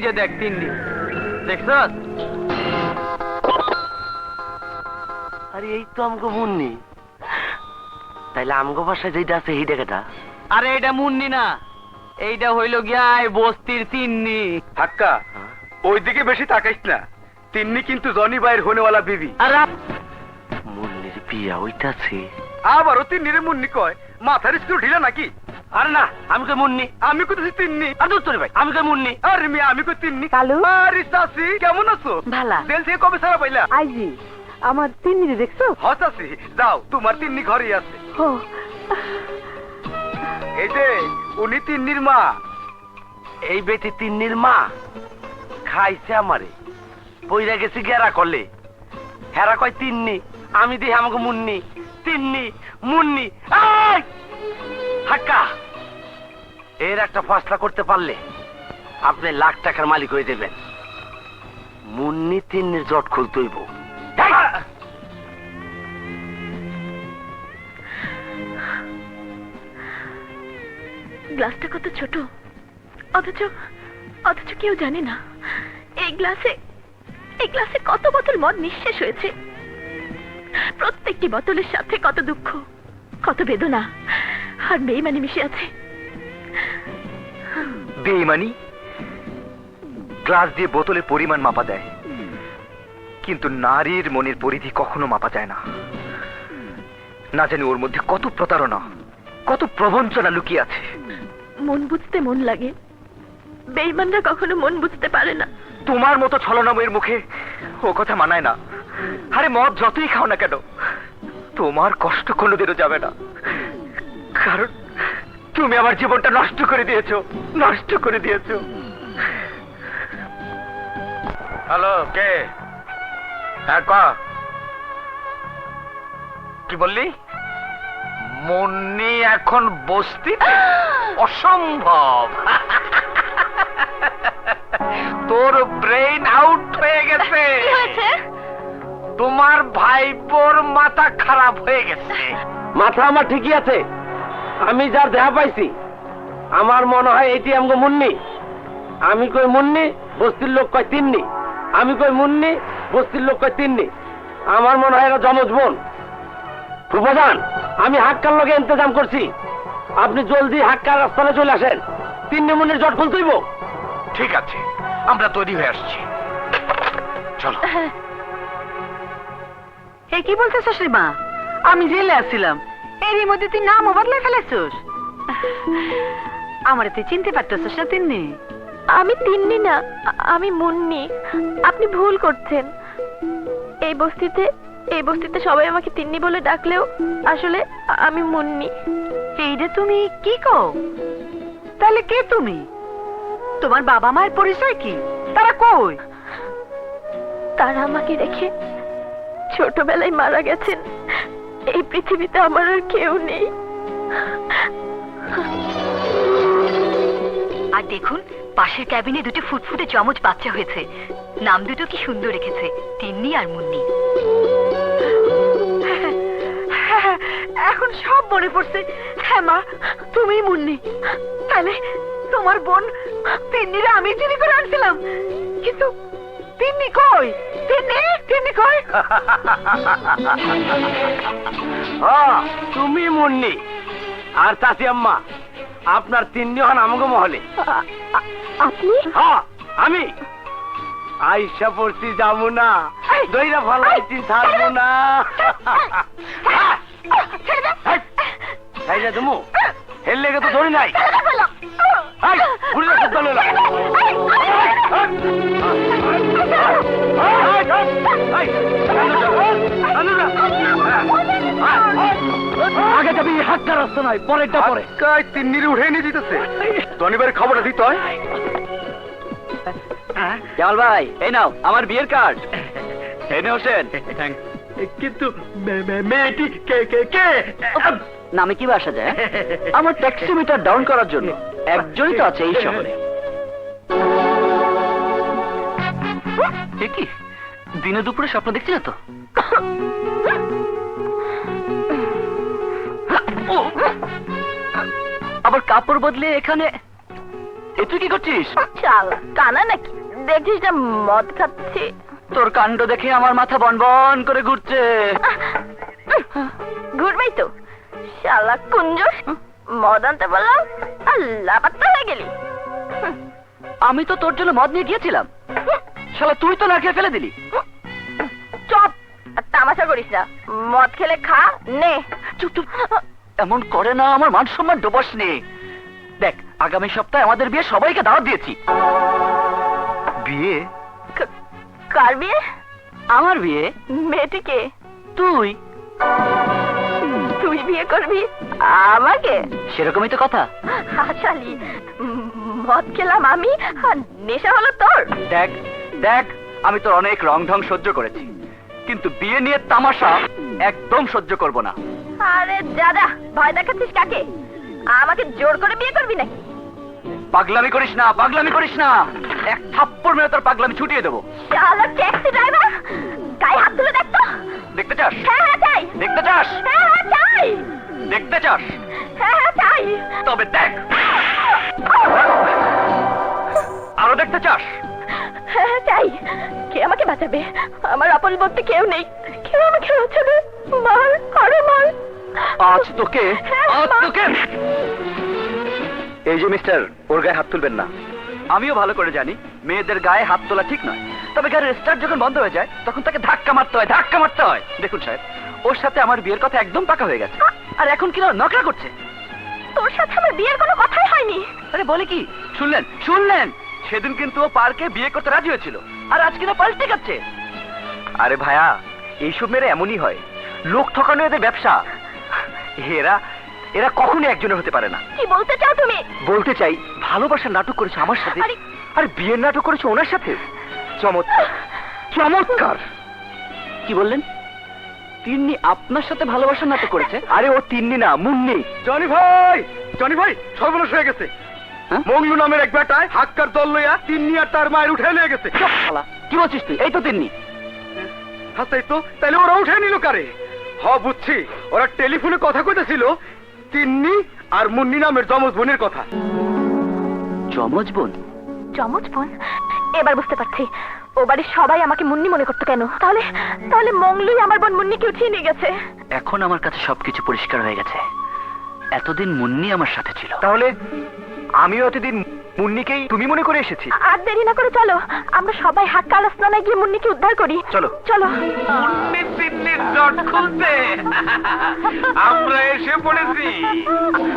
যে দেখ তিন্নি, দেখছ? আরে এই তো আমগো মুন্নি। তাইলে আমগো বাসায় যেটা আছে এই ডেকেটা। আরে এটা মুন্নি না, এইটা হইল গিয়া এই বস্তির তিন্নি। হাক্কা, ওইদিকে বেশি তাকাইস না। তিন্নি কিন্তু জনি ভাইয়ের হোনেওয়ালা বিবি। আরে মুন্নির বিয়া হইতাছে। আবারও তিন্নিরে মুন্নি কয়, মাথার স্ক্রু ঢিলা নাকি? আরে না, আমি কই মুন্নি। আমি কইতেছি তিন্নি। আর দূর তোরে ভাই, আমি কই মুন্নি। আরে মিয়া, আমি কই তিন্নি। কালু? আরে চাচি, কেমন আছো? ভালা। জেল থেকে কবে ছাড়া পাইলা? আইজি আমার তিন্নি দেখছো? হ চাচি, যাও, তোমার তিন্নি ঘরেই আছে। ও এই যে উনি তিন্নির মা। এই বেটি তিন্নির মা খাইছে আমারে, পইরা গেছি গেরা করলে। হেরা কয় তিন্নি, আমি দিই আমাকে মুন্নি। তিন্নি মুন্নি। এই! হাক্কা, এর একটা ফয়সালা করতে পারলে আপনি লাখ টাকার মালিক হয়ে দেবেন। মুন্নি তিন্নির জট খুলতে হইব। গ্লাসটা কত ছোট, অথচ অথচ কেউ জানে না এই গ্লাসে কত বোতল মদ নিঃশেষ হয়েছে। প্রত্যেকটি বোতলের সাথে কত দুঃখ, কত বেদনা আর বেইমানি মিশে আছে। বেইমানি? গ্লাস দিয়ে বোতলের পরিমাণ মাপা দেয়, কিন্তু নারীর মনের পরিধি কখনো মাপা যায় না। না জানি ওর মধ্যে কত প্রতারণা, কত প্রবঞ্চনা লুকিয়ে আছে। মন বুঝতে মন লাগে, বেইমানরা কখনো মন বুঝতে পারে না। তোমার মতো ছলনাময়ের মুখে ও কথা মানায় না। আরে মদ যতই খাও না কেন, তোমার কষ্ট কোনোদিনও যাবে না, কারণ তুমি আমার জীবনটা নষ্ট করে দিয়েছো, নষ্ট করে দিয়েছো। হ্যালো, কে? হ্যাঁ, কি বললি? মুন্নি এখন বস্তিতে? অসম্ভব। তোর ব্রেইন আউট হয়ে গেছে। কি হয়েছে? তোমার ভাইপোর মাথা খারাপ হয়ে গেছে। মাথা আমার ঠিকই আছে, আমি যার দেহা পাইছি আমার মনে হয় এটি আমগো মুন্নি। আমি কই মুন্নি, বস্তির লোক কয় তিন্নি। আমি কই মুন্নি, বস্তির লোক কয় তিন্নি। আমার মনে হয় এরা জমজ বোন। প্রধান, আমি হাক্কার লগে ইন্তজাম করছি, আপনি জলদি হাক্কার রাস্তায় চলে আসেন। তিন্নি মুন্নির জট খুলতে হইব। ঠিক আছে, আমরা তৈরি হয়ে আসছি, চলো। এ কি বলতেছস রে মা? আমি জেলে আসছিলাম, এরই মধ্যে তুই নাম বদলে ফেলেছস। আমারে তুই চিনতে পারতেছস না তিন্নি? আমি তিন্নি না, আমি মুন্নি। আপনি ভুল করছেন। এই বস্তিতে সবাই আমাকে তিন্নি বলে ডাকলেও আসলে আমি মুন্নি। এইটা তুমি কি কও? তাহলে কে তুমি? তোমার বাবা মায়ের পরিচয় কি? তারা কই? তারা আমাকে রেখে ছোটবেলায় মারা গেছেন। এই পৃথিবীতে আমার আর কেউ নেই। আর দেখুন, পাশের ক্যাবিনে দুটো ফুটফুটে চমচ বাচ্চা হয়েছে। নাম দুটো কি সুন্দর রেখেছে, তিন্নি আর মুন্নি। এখন সব মনে পড়ছে। হ্যাঁ মা, তুমি মুন্নি। তাহলে তোমার বোন তিন্নিরা আমি চুরি করে আনছিলাম, কিন্তু তিন্নি কই? তিন্নি কই? তুমি মুন্নি আর চাচি আম্মা, আপনার তিন্নি হন আমাকে মহলে। আপনি? হ্যাঁ, আমি আইসা পড়ছি, যাবো না, দইরা ফলাইছি, ছাড়বো না। তাই যা তুমি হেল লেগে তো ধরি নাই। আগে যাবি হাতটা রাস্তা নয়, পরেরটা পরে। তিন্নির উঠে নিয়ে দিতেছে। ধনীবারের খবরটা দিতে হয়। জামাল ভাই, এই নাও আমার বিয়ের কার্ড। এনে হোসেন। কিন্তু মেয়েটি কে কে কে? নামে কি আসা যায়? আমার ট্যাক্সি মিটার ডাউন করার জন্য একজনই তো আছে এই শহরে। কি দিনে দুপুরে স্বপ্ন দেখছি না তো? আবার কাপড় বদলে এখানে এ তুই কি করছিস? চাল কানা নাকি দেখছিস না মদ খাচ্ছি। তোর কাণ্ড দেখে আমার মাথা বনবন করে ঘুরছে। ঘুরবেই তো শালা কুঞ্জ, মদ আনতে বললাম আর লাপাত্তা হয়ে গেলি। আমি তো তোর জন্য মদ নিয়ে গিয়েছিলাম, শালা তুই তো না খেয়ে ফেলে দিলি। চপ, আর তামাশা করিস না। মদ খেলে খা নে। চুপ চুপ, এমন করে না, আমার মান সম্মান ডোবাস নে। দেখ, আগামী সপ্তাহে আমাদের বিয়ে, সবাইকে দাওয়াত দিয়েছি। বিয়ে? কার বিয়ে? আমার বিয়ে। মেয়েটিকে? তুই তুই বিয়ে করবি আমাকে? সেরকমই তো কথা। হাসালি, মদ খেলাম আমি আর নেশা হলো তোর। দেখ দেখ, আমি তোর অনেক রং ঢং সহ্য করেছি, কিন্তু বিয়ে নিয়ে তামাশা একদম সহ্য করব না। আরে দাদা, ভয় দেখাচ্ছিস কাকে? আমাকে জোর করে বিয়ে করবি নাকি? পাগলামি করিস না, পাগলামি করিস না। এক থাপ্পড় মেরে তোর পাগলামি ছুটিয়ে দেবো। শালা ট্যাক্সি ড্রাইভার, গায়ে হাত তুলে দেখ তো। দেখতে চাস? হ্যাঁ হ্যাঁ চাই। দেখতে চাস? হ্যাঁ হ্যাঁ চাই। দেখতে চাস? হ্যাঁ হ্যাঁ চাই। তবে দেখ। আরো দেখতে চাস? হ্যাঁ হ্যাঁ চাই। কে আমাকে বাঁচাবে? আমার আপন বলতে কেউ নেই, কেউ আমাকে বাঁচাবে। মার, আরে মার। আজ তোকে, হ্যাঁ, আজ মা। তোকে। এই যে মিস্টার, ওর গায়ে হাত তুলবেন না। আমিও ভালো করে জানি মেয়েদের গায়ে হাত তোলা ঠিক নয়, তবে গাড়ির স্টার্ট যখন বন্ধ হয়ে যায় তখন তাকে ধাক্কা মারতে হয়, ধাক্কা মারতে হয়। দেখুন সাহেব, ওর সাথে আমার বিয়ের কথা একদম পাকা হয়ে গেছে, আর এখন কিনা নকরা করছে। তোর সাথে আমার বিয়ের কোনো কথাই হয়নি। আরে বলে কি? শুনলেন শুনলেন? সেদিন কিন্তু ও পার্কে বিয়ে করতে রাজি হয়েছিল, আর আজ কিনা পাল্টে গেছে। আরে ভাইয়া, এইসব মেয়েরা এমনই হয়, লোক ঠকানো এদের ব্যবসা। এরা এরা কখনোই একজনের হতে পারে না। কি বলতে চাও তুমি? বলতে চাই, ভালোবাসার নাটক করেছে আমার সাথে, আরে- আর বিয়ের নাটক করেছে ওনার সাথে। চমৎকার, চমৎকার। কি বললেন? তিন্নি আপনার সাথে ভালোবাসার নাটক করেছে? আরে ও তিন্নি না, মুন্নি। জনি ভাই, জনি ভাই, সর্বনাশ হয়ে গেছে। হ্যাঁ? মংলু নামের এক বেটায় হাক্কার দল লইয়া তিন্নি আর তার মায়ের উঠে নিয়ে গেছে। চুপ শালা, কি বলছিস তুই? এই তো তিন্নি। হাসাই তো, তাহলে ওরা উঠে নিল কারে? বুঝছি, ওরা টেলিফোনে কথা কইতেছিল তিন্নি আর মুন্নি নামের যমজ বোনের কথা। যমজ বোন? যমজ বোন? এবার বুঝতে পারছি ও বাড়ির সবাই আমাকে মুন্নি মনে করতো কেন। তাহলে তাহলে মংলুই আমার বোন মুন্নিকে উঠিয়ে নিয়ে গেছে। এখন আমার কাছে সবকিছু পরিষ্কার হয়ে গেছে। এতদিন মুন্নি আমার সাথে ছিল। তাহলে আমিও এতদিন মুন্নিকেই তুমি মনে করে এসেছি। আর দেরি না করে চলো, আমরা সবাই হাক্কা আলাস্তানায় গিয়ে মুন্নিকে উদ্ধার করি। চলো। চলো। মুন্নি তিন্নির জট খুলতে আমরা এসে পড়েছি।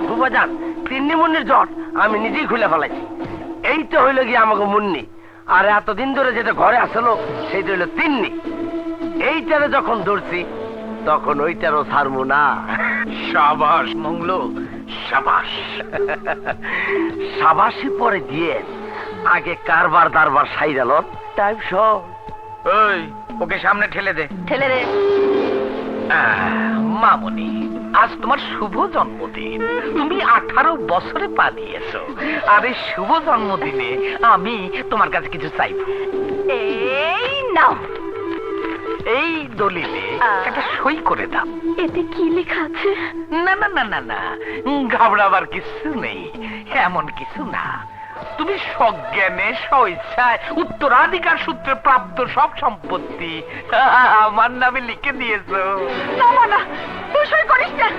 বাবাজান, তিন্নি মুন্নির জট আমি নিজেই খুলে ফেলাইছি। এই তো হইল গিয়ে আমাকে মুন্নি, আর এতদিন ধরে যেটা ঘরে আসলো সেইটা হইলো তিন্নি। এইটারে যখন ধরছি তখন ওইটারও ছাড়বো না। সাবাস মংলো, সাবাস। সাবাসই পরে দিয়ে আগে কারবার দারবার সাইরাল টাইপ সব। ওই, ওকে সামনে ঠেলে দে। ঠেলে রে। মামনি, আজ তোমার শুভ জন্মদিন। তুমি 18 বছরে পা দিয়েছো, আর এই শুভ জন্মদিনে আমি তোমার কাছে কিছু চাইব। এই নাও। এই দলিলে একটা সই করে দাও। এতে কি লেখা আছে? না না না না না, ঘাবড়াবার কিছু নেই, এমন কিছু না। তুমি সজ্ঞানে স্বেচ্ছায় উত্তরাধিকার সূত্রে প্রাপ্ত সব সম্পত্তি আমার নামে লিখে দিয়েছো। না না, তুই সই করিস না।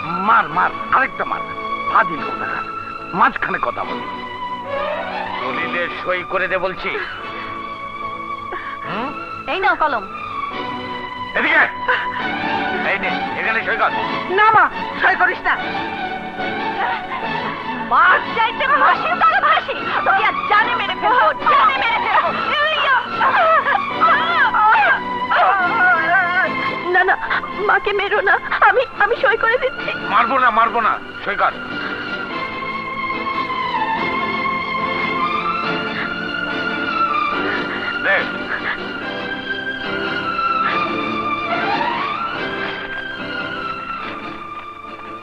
মার মার, আরেকটা মার। ফাজিল কোথাকার, মাঝখানে কথা বলি। দলিলে সই করে দে বলছি। এই নাও কলম। এদিকে এই নে, এখানে সই কর। না মা, সই করিস না। মার চাইতে ভাসি তাহলে ভাসি, তুই আর জানে মেরে ফেলবো, জানে মেরে ফেলবো। না না, মাকে মেরো না, আমি সই করে দিচ্ছি। মারবো না, মারবো না, সই কর। দে।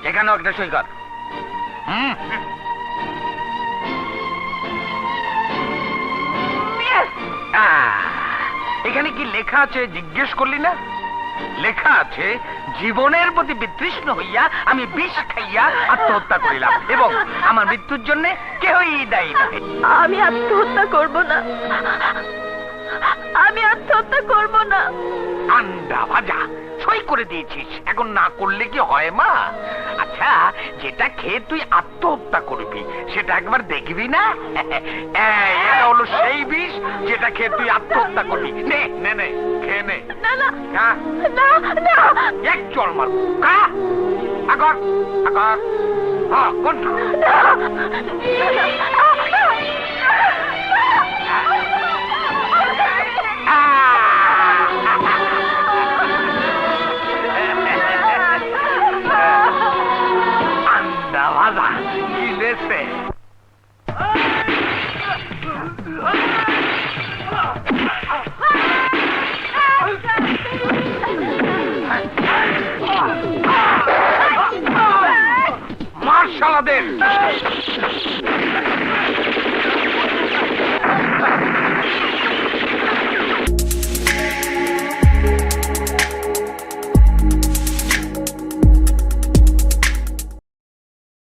এখানেও একটা সই কর। এখানে কি লেখা আছে জিজ্ঞেস করলি না? লেখা আছে জীবনের প্রতি বিতৃষ্ণ হইয়া আমি বিষ খাইয়া আত্মহত্যা করিলাম এবং আমার মৃত্যুর জন্য কেউই দায়ী নয়। আমি আত্মহত্যা করব না, আমি আত্মহত্যা করব না। আন্ডা ভাজা সই করে দিয়েছিস, এখন না করলে কি হয় মা? আচ্ছা, যেটা খেয়ে তুই আত্মহত্যা করবি সেটা একবার দেখবি না? এটা হলো সেই বিষ যেটা খেয়ে তুই আত্মহত্যা করবি। নে নে নে, খেয়ে নে। না না হ্যাঁ, না না, এক চল মার কা আগর আগর। হ্যাঁ, কোন আন্ডা ভাজা গিলেছে। মার শালাদের।